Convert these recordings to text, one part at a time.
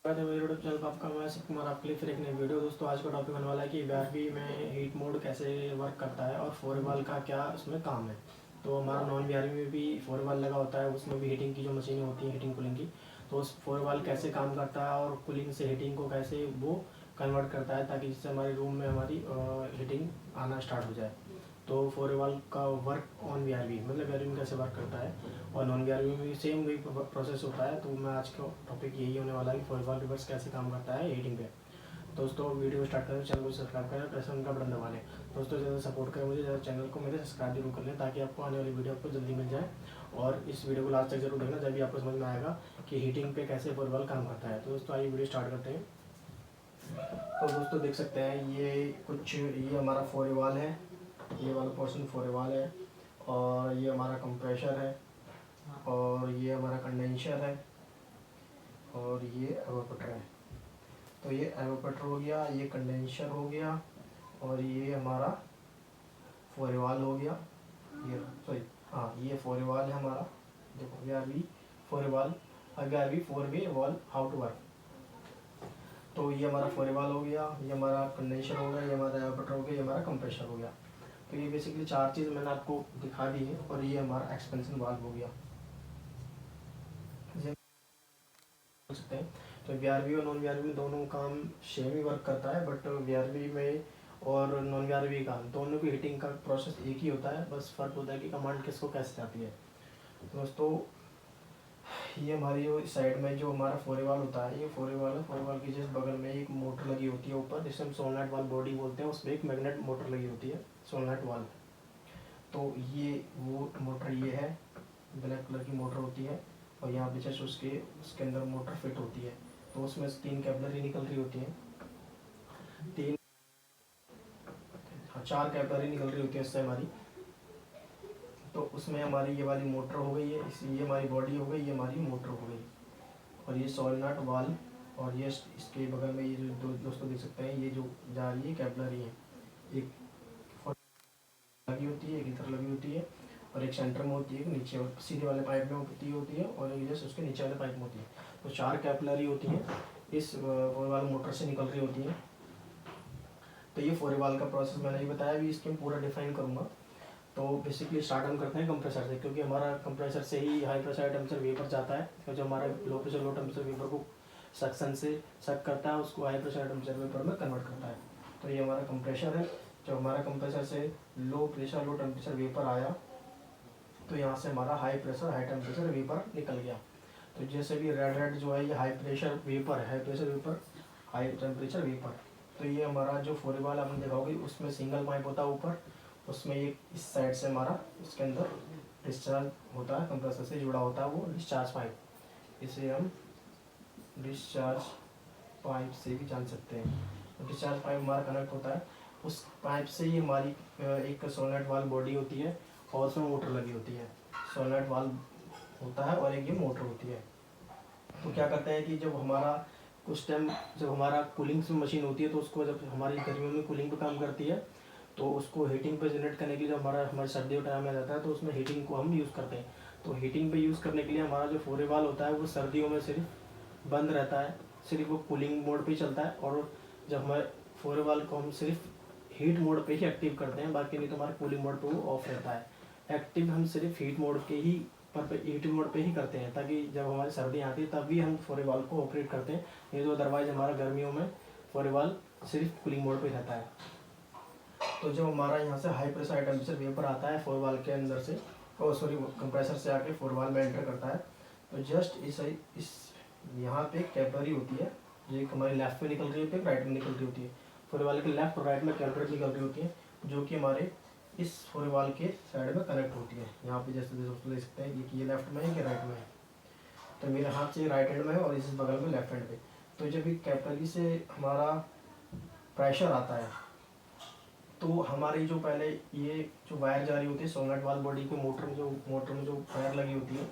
मेरे YouTube channel पर आपका मैं शिव कुमार आपके लिए फिर एक नई वीडियो। दोस्तों आज का टॉपिक होने वाला है कि वीआरवी में हीट मोड कैसे वर्क करता है और फोर वाल का क्या उसमें काम है। तो हमारा नॉन वीआरवी में भी फोर वाल लगा होता है, उसमें भी हीटिंग की जो मशीनें होती हैं हीटिंग कूलिंग की, तो उस फोर वाल कैसे काम करता है और कूलिंग से हीटिंग को कैसे वो कन्वर्ट करता है ताकि जिससे हमारे रूम में हमारी हीटिंग आना स्टार्ट हो जाए। तो फोर वाल का वर्क ऑन वीआरवी मतलब वीआरवी में कैसे वर्क करता है और नॉन वीआरवी में भी सेम वही प्रोसेस होता है। तो मैं आज का टॉपिक यही होने वाला है कि फोर वाल रिवर्स कैसे काम करता है हीटिंग पे। दोस्तों वीडियो स्टार्ट करें, चैनल को सब्सक्राइब करें, प्रेस उनका बटन दबा लें। दोस्तों ज़्यादा सपोर्ट करें मुझे, ज़्यादा चैनल को मेरे सब्सक्राइब जरूर कर लें ताकि आपको आने वाली वीडियो आपको जल्दी मिल जाए। और इस वीडियो को लास्ट तक जरूर देखना जब भी आपको समझ में आएगा कि हीटिंग पे कैसे फोर वाल काम करता है। तो दोस्तों आइए वीडियो स्टार्ट करते हैं। तो दोस्तों देख सकते हैं ये हमारा फोर वाल है, ये वाला पोर्शन फोर वाल है और ये हमारा कंप्रेशर है और ये हमारा कंडेंसर है और ये एवापोरेटर है। तो ये एवापोरेटर हो गया, ये कंडेंसर हो गया और ये हमारा फोर वाल हो गया। ये सॉरी ये फोर वाल है हमारा। देखो वीआरवी फोर वाल, वीआरवी फोर वे वाल हाउ टू वर्क। तो ये हमारा फोर वाल हो गया, ये हमारा कंडेंसर हो गया, ये हमारा एवापोरेटर हो गया, ये हमारा कंप्रेशर हो गया। तो ये बेसिकली चार चीज़ मैंने आपको दिखा दी है और ये हमारा एक्सपेंशन वाल्व हो गया बोल सकते हैं। तो वीआरवी और नॉन वीआरवी में दोनों काम सेम ही वर्क करता है, बट वीआरवी में और नॉन वीआरवी का दोनों की हीटिंग का प्रोसेस एक ही होता है, बस फर्क होता है कि कमांड किसको कैसे जाती है। दोस्तों ये हमारी जो साइड में जो हमारा फोर वाल होता है, ये फोर वाल की जस्ट बगल में एक मोटर लगी होती है ऊपर, जिसे हम सोलनट वाल बॉडी बोलते हैं, उसमें एक मैग्नेट मोटर लगी होती है सोलनट वाल। तो ये वो मोटर ये है, ब्लैक कलर की मोटर होती है और यहाँ पीछे से उसके अंदर मोटर फिट होती है। तो उसमें से तीन कैपिलरी निकल रही होती हैं, चार कैपिलरी निकल रही होती है इससे हमारी। तो उसमें हमारी ये वाली मोटर हो गई है, ये हमारी बॉडी हो गई, ये हमारी मोटर हो गई और ये सोलनट वाल। और ये इसके बगल में ये जो दोस्तों देख सकते हैं, ये जो जा रही है कैपिलरी है, एक लगी होती है, एक इधर लगी होती है और एक सेंटर में होती है, एक नीचे और सीधे वाले पाइप में होती है और एक जैसे उसके नीचे वाले पाइप में होती है। तो चार कैपिलरी होती है इस फोर वाल मोटर से निकल रही होती है। तो ये फोर वाल का प्रोसेस मैंने ये बताया, अभी इसके पूरा डिफाइन करूँगा। तो बेसिकली स्टार्ट हम करते हैं कंप्रेसर से, क्योंकि हमारा कंप्रेसर से ही high pressure high temperature vapour जाता है। तो जो हमारा low pressure low temperature vapour को सक्शन से सक करता है, उसको high pressure high temperature vapour में कन्वर्ट करता है। तो ये हमारा कंप्रेसर है। जब हमारा कंप्रेसर से लो प्रेशर लो टेम्परेचर वेपर आया तो यहाँ से हमारा high pressure high temperature vapour निकल गया। तो जैसे भी रेड जो है ये हाई प्रेशर वेपर है, high pressure vapour high temperature vapour. तो ये हमारा जो फोर वाल आपने देखा होगा, उसमें सिंगल पाइप होता है ऊपर, उसमें एक इस साइड से हमारा इसके अंदर डिस्चार्ज होता है, कंप्रेसर से जुड़ा होता है वो डिस्चार्ज पाइप, इसे हम डिस्चार्ज पाइप से भी जान सकते हैं। तो डिस्चार्ज पाइप हमारा कनेक्ट होता है, उस पाइप से ही हमारी एक सोलनट वाल बॉडी होती है और उसमें मोटर लगी होती है। सोलनट वाल होता है और एक ये मोटर होती है। तो क्या करते हैं कि जब हमारा कुछ टाइम जब हमारा कूलिंग मशीन होती है, तो उसको जब हमारी गर्मियों में कूलिंग पे काम करती है, तो उसको हीटिंग पे जनरेट करने के लिए जब हमारे सर्दियों टाइम में जाता है, तो उसमें हीटिंग को हम यूज़ करते हैं। तो हीटिंग पे यूज़ करने के लिए हमारा जो फोर वाल होता है वो सर्दियों में सिर्फ बंद रहता है, सिर्फ वो कूलिंग मोड पे चलता है। और जब हमारे फोर वाल को हम सिर्फ हीट मोड पे ही एक्टिव करते हैं, बाकी नहीं तो हमारा कूलिंग मोड पे वो ऑफ रहता है। एक्टिव हम सिर्फ हीट मोड के ही हीट मोड पे ही करते हैं, ताकि जब हमारी सर्दी आती है तब भी हम फोर वाल को ऑपरेट करते हैं, नहीं तो अदरवाइज हमारा गर्मियों में फोर वाल सिर्फ कूलिंग मोड पे रहता है। तो जब हमारा यहाँ से high pressure high temperature vapour आता है फोर वाल के अंदर से, कंप्रेसर से आके फोर वाल में एंटर करता है, तो जस्ट इस यहाँ पे कैपिलरी होती है, जो एक हमारी लेफ्ट में निकल रही होती है, राइट में निकल रही होती है। फोर वाल के लेफ्ट और राइट में कैपिलरी निकल रही होती है, जो कि हमारे इस फोर वाल के साइड में कनेक्ट होती है। यहाँ पे जैसे दोस्तों देख सकते हैं कि ये लेफ्ट में है कि राइट में है। तो मेरे हाथ से राइट हैंड में है और इस बगल में लेफ्ट हैंड पे। तो जब ये कैपिलरी से हमारा प्रेशर आता है, तो हमारी जो पहले ये जो वायर जा रही होती है सोलनट वाल बॉडी के मोटर में जो वायर लगी होती है,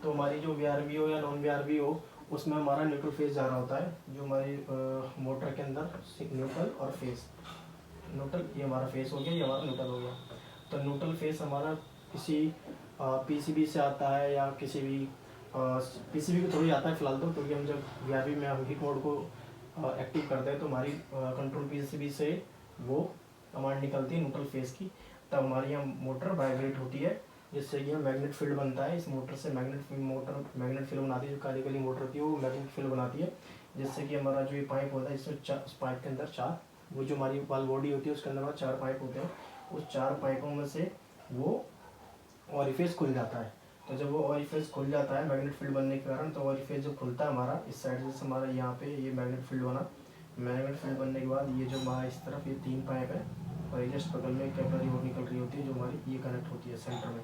तो हमारी जो वीआरवी हो या नॉन वीआरवी हो, उसमें हमारा न्यूट्रल फेज जा रहा होता है, जो हमारी मोटर के अंदर न्यूट्रल और फेज। न्यूट्रल ये हमारा फेस हो गया, ये हमारा न्यूट्रल हो गया। तो न्यूट्रल फेस हमारा किसी पीसीबी से आता है या किसी भी पीसीबी के थ्रू ही आता है फिलहाल तो, क्योंकि हम जब वीआरबी में हीट मोड को एक्टिव करते हैं तो हमारी कंट्रोल पीसीबी से वो कमांड निकलती है न्यूट्रल फेस की, तब हमारी यहाँ मोटर वाइब्रेट होती है, जिससे कि मैग्नेट फील्ड बनता है। इस मोटर से मैग्नेट फील्ड बनाती है, जो काली काली मोटर होती है वो मैग्नेट फील्ड बनाती है, जिससे कि हमारा जो ये पाइप होता है इसमें उस पाइप के अंदर चार, वो जो हमारी वाल बॉडी होती है उसके अंदर हमारा 4 पाइप होते हैं, उस 4 पाइपों में से वो ऑरिफिस खुल जाता है। तो जब वो ऑरिफिस खुल जाता है मैग्नेट फील्ड बनने के कारण, तो ऑरिफिस जो खुलता है हमारा इस साइड से हमारा यहाँ पे ये मैग्नेट फील्ड बना, मैग्नेट फील्ड बनने के बाद ये जो हमारा इस तरफ ये 3 पाइप है और ये जस्ट बगल में कैपिलरी और निकल रही होती है जो हमारी ये कनेक्ट होती है सेंटर में।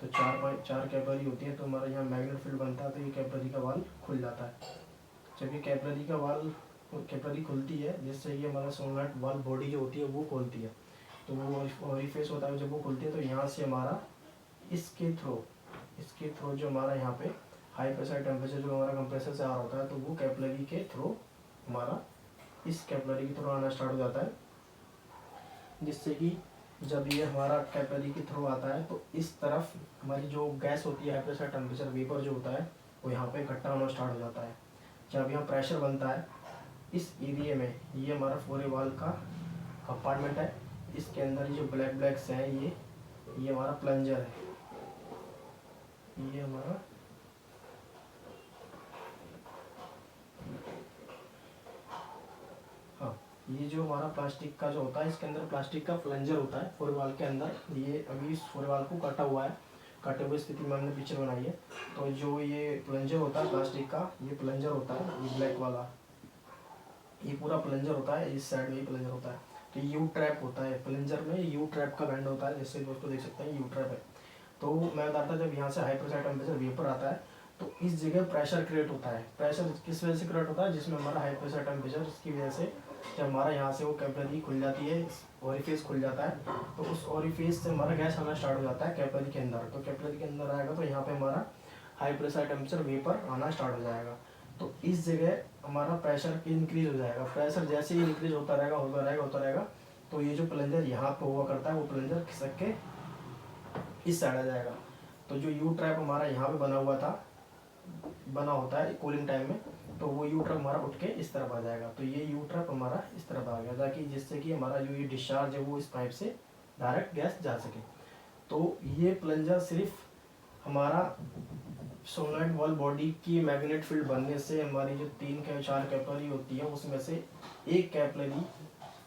तो 4 कैपिलरी होती है, तो हमारा यहाँ मैग्नेट फील्ड बनता है, तो ये कैपिलरी का वाल खुल जाता है। जब ये कैपिलरी खुलती है, जिससे ये हमारा सोलनॉइड वाल बॉडी जो होती है वो खोलती है, तो वो ऑरिफिस होता है, जब वो खुलती है तो यहाँ से हमारा इसके थ्रू जो हमारा यहाँ पे हाई प्रेशर टेम्परेचर जो हमारा कंप्रेसर से आ रहा होता है, तो वो कैपिलरी के थ्रू हमारा इस कैपिलरी के थ्रू आना स्टार्ट हो जाता है, जिससे कि जब ये हमारा कैपिलरी के थ्रू आता है तो इस तरफ हमारी जो गैस होती है हाई प्रेशर टेम्परेचर वेपर जो होता है वो यहाँ पे इकट्ठा होना स्टार्ट हो जाता है। जब यहाँ प्रेशर बनता है इस एरिया में, ये हमारा फोरे वाल का कंपार्टमेंट है, इसके अंदर ये जो ब्लैक ब्लैक्स है ये हमारा प्लंजर है, ये हमारा हाँ, ये जो हमारा प्लास्टिक का जो होता है इसके अंदर प्लास्टिक का प्लंजर होता है फोरे वाल के अंदर। ये अभी इस फोरे वाल को काटा हुआ है, काटे हुए स्थिति में हमने पिक्चर बनाई है। तो जो ये प्लंजर होता है प्लास्टिक का, ये प्लंजर होता है, ये ब्लैक वाला ये पूरा प्लंजर होता है, इस साइड में ही प्लंजर होता है। तो यू ट्रैप होता है प्लंजर में, यू ट्रैप का बैंड होता है, जैसे दोस्तों देख सकते हैं यू ट्रैप है। तो मैं बताता जब यहाँ से हाई प्रेशर टेम्परेचर वेपर आता है तो इस जगह प्रेशर क्रिएट होता है। प्रेशर किस वजह से क्रिएट होता है, जिसमें हमारा हाई प्रेशर टेम्परेचर, इसकी वजह से जब हमारा यहाँ से वो कैपिलरी खुल जाती है, ओरिफिस खुल जाता है, तो उस ओरिफिस से हमारा गैस आना स्टार्ट हो जाता है कैपिलरी के अंदर। तो कैपिलरी के अंदर आएगा तो यहाँ पे हमारा हाई प्रेशर टेम्परेचर वेपर आना स्टार्ट हो जाएगा। तो इस जगह हमारा प्रेशर इंक्रीज हो जाएगा। प्रेशर जैसे ही इंक्रीज होता रहेगा, तो ये जो प्लंजर यहाँ पे हुआ करता है वो प्लंजर खिसक के इस साइड आ जाएगा। तो जो यू ट्रैप हमारा यहाँ पे बना होता है कूलिंग टाइम में, तो वो यू ट्रैप हमारा उठ के इस तरफ आ जाएगा। तो ये यू ट्रैप हमारा इस तरफ आ गया, ताकि जिससे कि हमारा जो ये डिस्चार्ज है वो इस पाइप से डायरेक्ट गैस जा सके। तो ये प्लंजर सिर्फ हमारा सोलनॉइड वाल बॉडी की मैग्नेट फील्ड बनने से हमारी जो 4 कैपिलरी होती है उसमें से एक कैपिलरी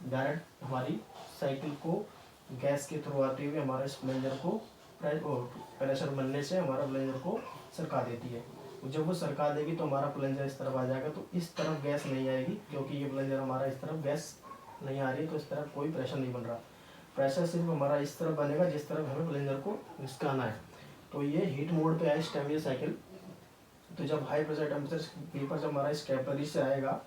डायरेक्ट हमारी साइकिल को गैस के थ्रू आते हुए हमारे इस प्लंजर को प्रेशर बनने से हमारा प्लंजर को सरका देती है। जब वो सरका देगी तो हमारा प्लंजर इस तरफ आ जाएगा। तो इस तरफ गैस नहीं आएगी, क्योंकि ये प्लंजर हमारा इस तरफ गैस नहीं आ रही है, तो इस तरफ कोई प्रेशर नहीं बन रहा। प्रेशर सिर्फ हमारा इस तरफ बनेगा जिस तरफ हमें प्लंजर को निकालना है। तो ये हीट मोड पे है इस टाइम ये साइकिल। तो जब हाई प्रेशर टेम्परेचर वेपर जब हमारा इस कैपिलरी से आएगा,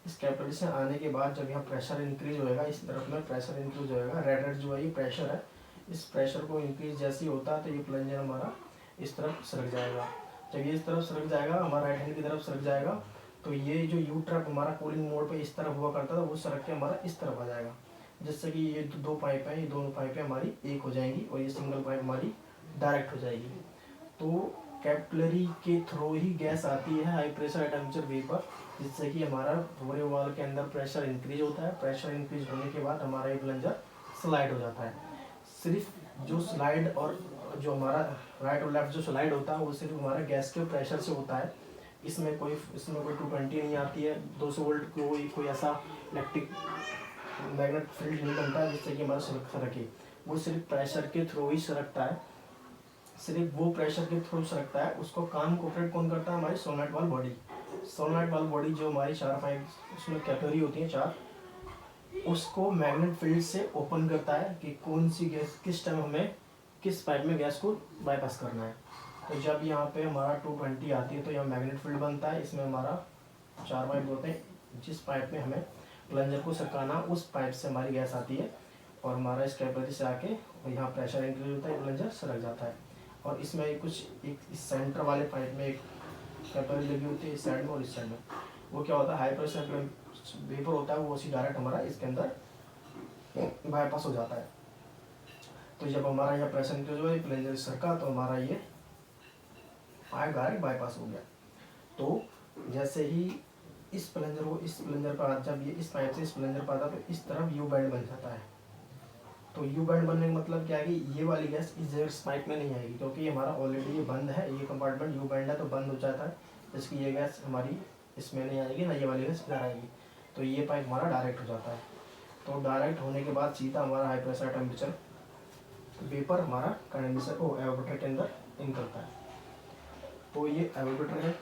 इस कैपिलरी से आने के बाद जब यहाँ प्रेशर इंक्रीज होएगा, इस तरफ में प्रेशर इंक्रीज होएगा, रेड जो है ये प्रेशर है, इस प्रेशर को इंक्रीज जैसे ही होता है तो ये प्लंजर हमारा इस तरफ सरक जाएगा। जब ये इस तरफ सरक जाएगा, हमारा राइट हैंड की तरफ सरक जाएगा, तो ये जो यू ट्रैप हमारा कूलिंग मोड पे इस तरफ हुआ करता था वो सरक के हमारा इस तरफ आ जाएगा, जिससे कि ये 2 पाइप है, ये दोनों पाइपें हमारी एक हो जाएंगी और ये सिंगल पाइप हमारी डायरेक्ट हो जाएगी। तो कैपिलरी के थ्रू ही गैस आती है हाई प्रेशर टेम्परेचर वेपर, जिससे कि हमारा पूरे वाल के अंदर प्रेशर इंक्रीज होता है। प्रेशर इंक्रीज होने के बाद हमारा ये प्लंजर स्लाइड हो जाता है। सिर्फ जो स्लाइड और जो हमारा राइट और लेफ्ट जो स्लाइड होता है वो सिर्फ हमारा गैस के प्रेशर से होता है। इसमें कोई 220 नहीं आती है, 200 वोल्ट कोई ऐसा इलेक्ट्रिक मैग्नेट फील्ड नहीं बनता है जिससे कि हमारा सरके। वो सिर्फ प्रेशर के थ्रू ही सरकता है, सिर्फ वो प्रेशर के थ्रू सरकता है। उसको काम कोऑपरेट कौन करता है, हमारी सोलनॉइड वाल बॉडी। सोलनॉइड वाल बॉडी जो हमारी 4 पाइप उसमें कैपिलरी होती है 4, उसको मैग्नेट फील्ड से ओपन करता है कि कौन सी गैस किस टाइम हमें किस पाइप में गैस को बाईपास करना है। तो जब यहाँ पे हमारा 220 आती है तो यहाँ मैग्नेट फील्ड बनता है। इसमें हमारा 4 पाइप होते हैं, जिस पाइप में हमें प्लंजर को सरकाना उस पाइप से हमारी गैस आती है और हमारा इस कैपिलरी से आके और यहाँ प्रेशर इंक्रीज होता है, प्लंजर सरक जाता है। और इसमें एक इस सेंटर वाले पाइप में एक कैपिलरी लगी होती है इस साइड में और इस साइड में। वो क्या होता है, हाई प्रेशर वेपर होता है, वो उसी डायरेक्ट हमारा इसके अंदर बाईपास हो जाता है। तो जब हमारा यहाँ प्रेशर इंक्रीज हुआ प्लंजर सरका तो हमारा ये पाइप डायरेक्ट बाईपास हो गया। तो जैसे ही इस प्लंजर पर जब ये इस पाइप से इस प्लंजर पर आता है तो इस तरफ यू बैंड बन जाता है। तो यू बैंड बनने का मतलब क्या है कि ये वाली गैस इस पाइप में नहीं आएगी, क्योंकि हमारा ऑलरेडी ये बंद है, ये कंपार्टमेंट यू बैंड है तो बंद हो जाता है, इसकी ये गैस हमारी इसमें नहीं आएगी, ना ये वाली गैस इधर आएगी। तो ये पाइप हमारा डायरेक्ट हो जाता है। तो डायरेक्ट होने के बाद सीधा हमारा हाई प्रेशर टेम्परेचर वेपर हमारा कंडेंसर को एवापोरेटर के अंदर इन करता है। तो ये एवापोरेटर है,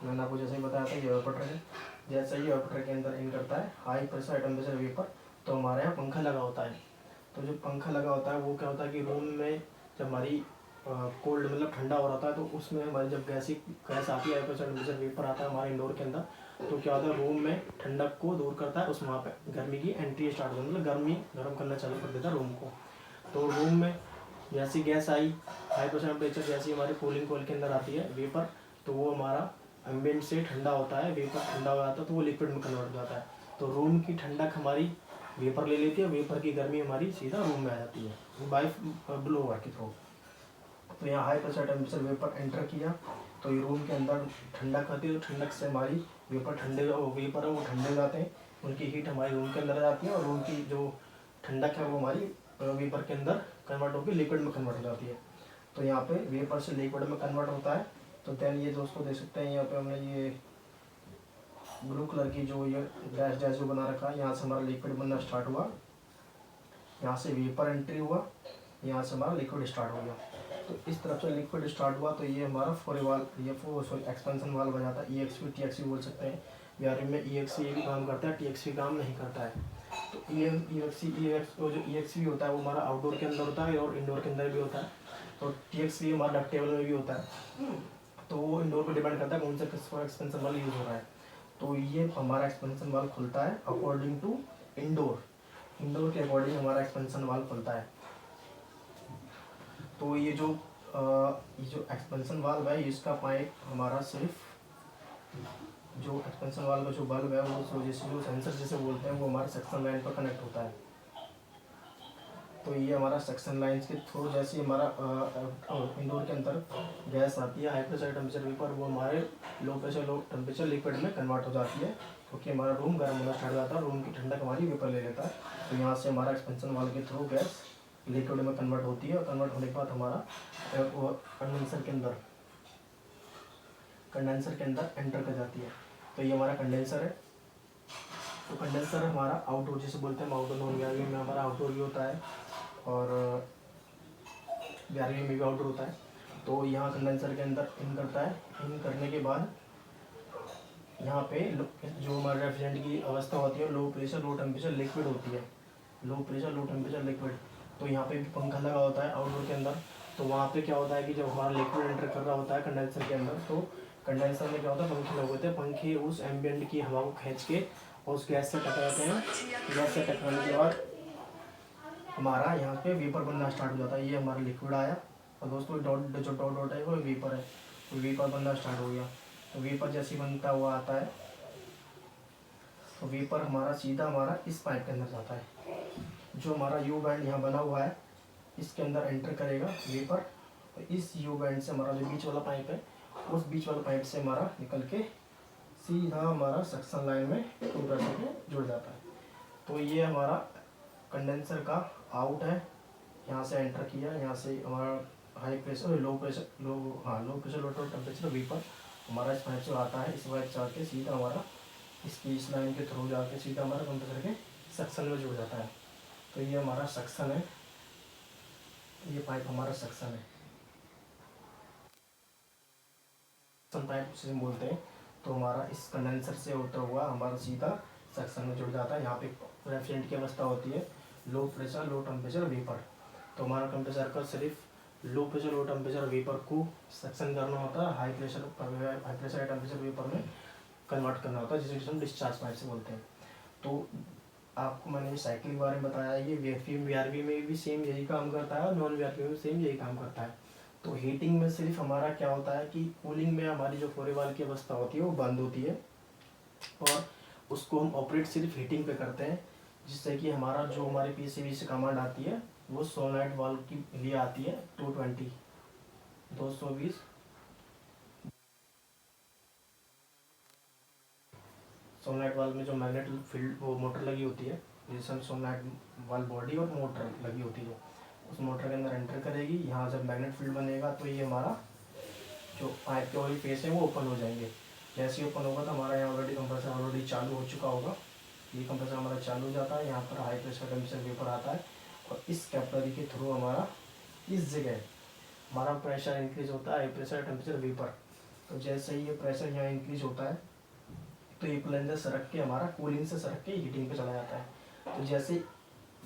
मैंने आपको जैसे ही बताया था ये एवापोरेटर है। जैसे ही एवापोरेटर के अंदर इन करता है हाई प्रेशर टेम्परेचर वेपर, तो हमारे यहाँ पंखा लगा होता है। तो जो पंखा लगा होता है वो क्या होता है कि रूम में जब हमारी कोल्ड मतलब ठंडा हो रहा था तो उसमें हमारी जब गैस आती है, प्रेशर टेम्परेचर वेपर आता है हमारे इंडोर के अंदर, तो क्या होता है रूम में ठंडक को दूर करता है, उस वहाँ पे गर्मी की एंट्री स्टार्ट होती है, मतलब गर्म करना चालू कर देता है रूम को। तो रूम में जैसी गैस आई हाई प्रेशर टेम्परेचर जैसी हमारी कूलिंग कॉइल के अंदर आती है वेपर, तो वो हमारा एम्बिएंट से ठंडा होता है, वेपर ठंडा हो जाता है तो वो लिक्विड में कन्वर्ट हो जाता है। तो रूम की ठंडक हमारी वेपर ले लेती है, वेपर की गर्मी हमारी सीधा रूम में आ जाती है बाय ब्लोअर के थ्रू। तो यहाँ high pressure temperature vapour enter किया तो ये रूम के अंदर ठंडक आती है, तो ठंडक से हमारी वेपर वेपर है वो ठंडे हो जाते हैं, उनकी हीट हमारी रूम के अंदर आ जाती है और रूम की जो ठंडक है वो हमारी वेपर के अंदर कन्वर्ट होकर लिक्विड में कन्वर्ट हो जाती है। तो यहाँ पे वेपर से लिक्विड में कन्वर्ट होता है। तो देन ये दोस्तों देख सकते हैं यहाँ पे हमने ये ब्लू कलर की जो ये डैश जो बना रखा है, यहाँ से हमारा लिक्विड बनना स्टार्ट हुआ, यहाँ से वेपर एंट्री हुआ, यहाँ से हमारा लिक्विड स्टार्ट हो गया। तो इस तरफ से लिक्विड स्टार्ट हुआ तो ये हमारा एक्सपेंशन वाल्व बन जाता है, EXV TXV बोल सकते हैं। बिहार में EXV भी काम करता है, TXV काम नहीं करता है। तो जो EXV होता है वो हमारा आउटडोर के अंदर होता है और इंडोर के अंदर भी होता है। तो TXV हमारा डक्टेबल में भी होता है, तो वो इंडोर पर डिपेंड करता है कौन सा एक्सपेंशन वाल्व यूज़ हो रहा है। तो ये हमारा एक्सपेंशन वाल्व खुलता है अकॉर्डिंग टू इंडोर के अकॉर्डिंग हमारा एक्सपेंशन वाल्व खुलता है। तो ये जो एक्सपेंशन वाल्व है इसका पाइप हमारा सिर्फ जो एक्सपेंशन वाल्व का जो बल्ब है वो जैसे जो सेंसर जैसे बोलते हैं वो हमारे सक्शन लाइन पर कनेक्ट होता है। तो ये हमारा सक्शन लाइन के थ्रू जैसे हमारा इंडोर के अंदर गैस आती है हाई प्रेशर टेम्परेचर वेपर, वो हमारे लो टेम्परेचर लिक्विड में कन्वर्ट हो जाती है, क्योंकि हमारा रूम गर्म होना स्टार्ट हो जाता है, रूम की ठंडक हमारी वेपर ले लेता है। तो यहाँ से हमारा एक्सपेंशन वाल्व के थ्रू गैस लिक्विड में कन्वर्ट होती है और कन्वर्ट होने के बाद हमारा कंडेंसर के अंदर एंटर कर जाती है। तो ये हमारा कंडेंसर है। तो कंडेंसर हमारा आउटडोर जिसे बोलते हैं, आउटडोर नॉन ग्यारहवीं में हमारा आउटडोर भी होता है और 11वीं में भी आउटडोर होता है। तो यहाँ कंडेंसर के अंदर इन करता है, इन करने के बाद यहाँ पे जो हमारे रेफ्रिजरेंट की अवस्था होती है लो प्रेशर लो टेम्परेचर लिक्विड होती है, लो प्रेशर लो टेम्परेचर लिक्विड। तो यहाँ पे भी पंखा लगा होता है आउटडोर के अंदर। तो वहाँ पे क्या होता है कि जब हमारा लिक्विड एंटर कर रहा होता है कंडेंसर के अंदर, तो कंडेंसर में क्या होता है पंखे लगे होते हैं, पंखे उस एम्बिएंट की हवा को खींच के और उस गैस से टकराते हैं। गैस से टकराने के बाद हमारा यहाँ पे वेपर बनना स्टार्ट हो जाता है। ये हमारा लिक्विड आया और दोस्तों डॉट है वो वेपर है, तो वेपर बनना स्टार्ट हो गया। तो वेपर जैसे ही बनता हुआ आता है तो वेपर हमारा सीधा हमारा इस पाइप के अंदर जाता है, जो हमारा यू बैंड यहाँ बना हुआ है इसके अंदर एंटर करेगा वेपर। और इस यू बैंड से हमारा जो बीच वाला पाइप है उस बीच वाले पाइप से हमारा निकल के सीधा हमारा सक्शन लाइन में कंप्रेसर में जुड़ जाता है। तो ये हमारा कंडेंसर का आउट है, यहाँ से एंटर किया, यहाँ से हमारा high pressure low pressure low temperature vapour हमारा इस पाइप से आता है, इस पाइप से आके सीधा हमारा इसकी इस लाइन के थ्रू जाके सीधा हमारा कंप्रेसर के सक्शन में जुड़ जाता है। तो ये हमारा सक्शन है, ये पाइप हमारा सक्शन है, सक्शन पाइप से बोलते हैं। तो हमारा इस कंडेंसर से होता हुआ हमारा सीधा सक्शन में जुड़ जाता है। यहाँ पे रेफ्रिजरेंट की अवस्था होती है लो प्रेशर लो टेम्परेचर वेपर। तो हमारा कंप्रेसर का सिर्फ लो प्रेशर लो टेम्परेचर वेपर को सक्शन करना होता है, हाई प्रेशर टेम्परेचर वेपर में कन्वर्ट करना होता है, जिसे हम डिस्चार्ज पाइप से बोलते हैं। तो आपको मैंने साइकिल के बारे में बताया, ये VRV में भी सेम यही काम करता है और नॉन VRV में भी सेम यही काम करता है। तो हीटिंग में सिर्फ हमारा क्या होता है कि कूलिंग में हमारी जो फोरेवाल की अवस्था होती है वो बंद होती है और उसको हम ऑपरेट सिर्फ हीटिंग पे करते हैं, जिससे कि हमारा जो हमारे PCB से कमांड आती है वो सोलनॉइड वाल्व के लिए आती है 220 सोलनॉइड वाल्व में जो मैग्नेट फील्ड वो मोटर लगी होती है, जिससे हम सोलनॉइड वाल्व बॉडी और मोटर लगी होती है, उस मोटर के अंदर एंटर करेगी। यहाँ जब मैग्नेट फील्ड बनेगा तो ये हमारा जो पाइप के वाली फेस है वो ओपन हो जाएंगे। जैसे ही ओपन होगा तो हमारा यहाँ ऑलरेडी कंप्रेसर ऑलरेडी चालू हो चुका होगा। ये कंप्रेसर हमारा चालू हो जाता है, यहाँ पर हाई प्रेशर टेम्परेचर वेपर आता है और इस कैपिलरी के थ्रू हमारा इस जगह हमारा प्रेशर इंक्रीज होता है, हाई प्रेशर टेम्परेचर वेपर। तो जैसे ही ये प्रेशर यहाँ इंक्रीज होता है तो ये प्लंजर सरक के हमारा कूलिंग से सरक के हीटिंग पे चला जाता है। तो जैसे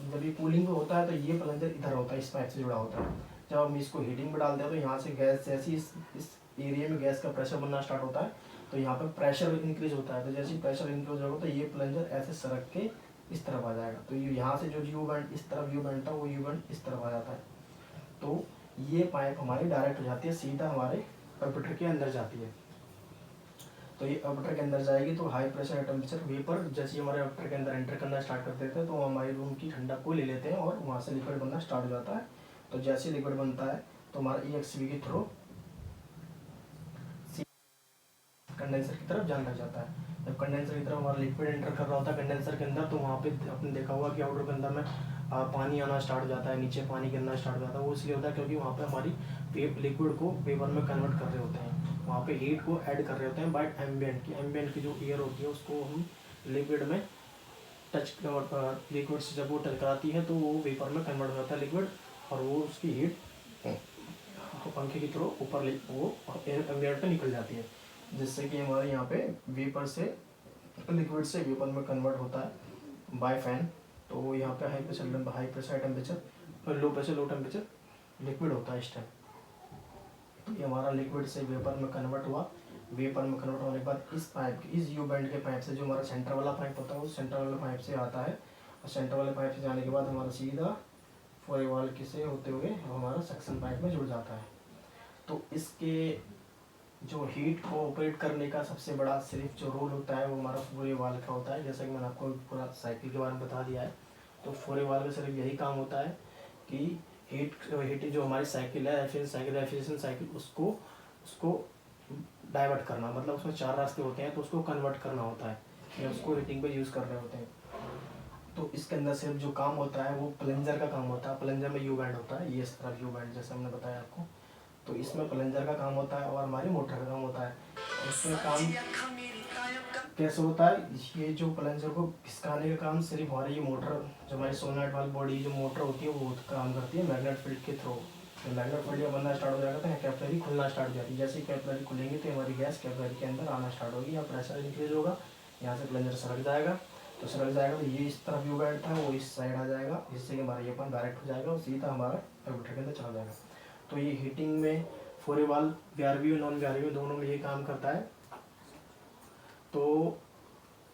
जब ये कूलिंग पे होता है तो ये प्लंजर इधर होता है, इस पाइप से जुड़ा होता है। जब हम इसको हीटिंग पे डालते हैं तो यहाँ से गैस जैसे इस एरिया में गैस का प्रेशर बनना स्टार्ट होता है तो यहाँ पर प्रेशर इंक्रीज होता है। तो जैसे ही प्रेशर इंक्रीज होगा तो ये प्लंजर ऐसे सरक के इस तरफ आ जाएगा। तो यहाँ से जो यू बैंड इस तरफ यू बैंड था वो यू बैंड इस तरफ आ जाता है। तो ये पाइप हमारी डायरेक्ट हो जाती है, सीधा हमारे ऑर्बिटर के अंदर जाती है। तो ये ऑर्बिटर के अंदर जाएगी तो हाई प्रेशर टेम्परेचर वेपर जैसे हमारे ऑर्बिटर के अंदर एंटर करना स्टार्ट कर देते हैं तो हमारे रूम की ठंडा को ले लेते हैं और वहाँ से लिक्विड बनना स्टार्ट हो जाता है। तो जैसे लिक्विड बनता है तो हमारा EXV के थ्रू कंडेंसर की तरफ जाने लग जाता है। जब कंडेंसर की तरफ हमारा लिक्विड एंटर कर रहा होता है कंडेंसर के अंदर तो वहाँ पे आपने देखा होगा कि आउटर के अंदर में पानी आना स्टार्ट हो जाता है, नीचे पानी गिरना स्टार्ट हो जाता है। वो इसलिए होता है क्योंकि वहाँ पे हमारी लिक्विड को वेपर में कन्वर्ट कर रहे होते हैं, वहाँ पे हीट को ऐड कर रहे होते हैं बाय एम्बियंट की जो एयर होती है उसको हम लिक्विड में टच लिक्विड से जब वो टच कराती है तो वो वेपर में कन्वर्ट हो जाता है लिक्विड और वो उसकी हीट पंखे की थ्रू ऊपर वो एम्बियंट पे निकल जाती है, जिससे कि हमारे यहाँ पे वेपर से लिक्विड से वेपर में कन्वर्ट होता है बाय फैन। तो यहाँ पे हाई प्रेशर टेम्परेचर और लो टेम्परेचर लिक्विड होता है इस टाइम। तो ये हमारा लिक्विड से वेपर में कन्वर्ट हुआ। वेपर में कन्वर्ट होने के बाद इस पाइप इस यू बैंड के पाइप से जो हमारा सेंटर वाला पाइप होता है उस सेंटर वाले पाइप से आता है और सेंटर वाले पाइप से जाने के बाद हमारा सीधा फोरे वाल से होते हुए हमारा सक्शन पाइप में जुड़ जाता है। तो इसके जो हीट को ऑपरेट करने का सबसे बड़ा सिर्फ जो रोल होता है वो हमारा फोरे वाल का होता है। जैसा कि मैंने आपको पूरा साइकिल के बारे में बता दिया है। तो फोरे वाल का सिर्फ यही काम होता है कि हीट जो हमारी साइकिल है रेफ्रिजरेशन साइकिल उसको डाइवर्ट करना, मतलब उसमें 4 रास्ते होते हैं तो उसको कन्वर्ट करना होता है या उसको हीटिंग पे यूज़ कर रहे होते हैं। तो इसके अंदर सिर्फ जो काम होता है वो प्लंजर का काम होता है। प्लंजर में यू बैंड होता है, ये इस तरफ यू बैंड जैसे हमने बताया आपको। तो इसमें प्लंजर का काम होता है और हमारी मोटर का काम होता है। उसमें काम कैसे होता है, ये जो प्लंजर को खिसकाने का काम सिर्फ हमारी ये मोटर जो हमारी सोलनॉइड वाली बॉडी जो मोटर होती है वो काम करती है मैग्नेट फील्ड के थ्रू। तो मैग्नेट फील्ड बनना स्टार्ट हो जाएगा तो कैपिलरी खुलना स्टार्ट हो जाती है। जैसे ही कैपिलरी खुलेंगे तो हमारी गैस कैपिलरी के अंदर आना स्टार्ट होगी, यहाँ प्रेशर इंक्रीज होगा, यहाँ से प्लंजर सरक जाएगा। तो सरक जाएगा तो ये इस तरफ यू बैंड था वो इस साइड आ जाएगा, जिससे कि हमारा ये पानी डायरेक्ट हो जाएगा और सीधा हमारा ऑर्बिटर के अंदर चला जाएगा। तो ये हीटिंग में फोरे वाल VRV नॉन VRV दोनों में ये काम करता है। तो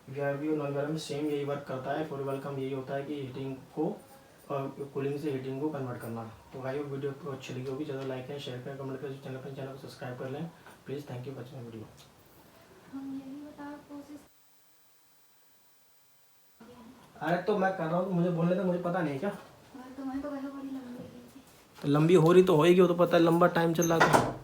VRV और नॉन VRV में सेम यही वर्क करता है। फोरे वाल का यही होता है कि हीटिंग को कूलिंग से हीटिंग को कन्वर्ट करना। तो आई होप वीडियो आपको अच्छी लगी होगी। ज़्यादा लाइक करें, शेयर करें, कमेंट करें, चैनल को सब्सक्राइब कर लें please. Thank you for watching video. अरे तो मैं कर रहा हूँ, मुझे बोलने तो मुझे पता नहीं है क्या। तुम्हें तो वैसे बड़ी लंबी तो लंबी हो रही तो होएगी, वो तो पता है, लंबा टाइम चल रहा था।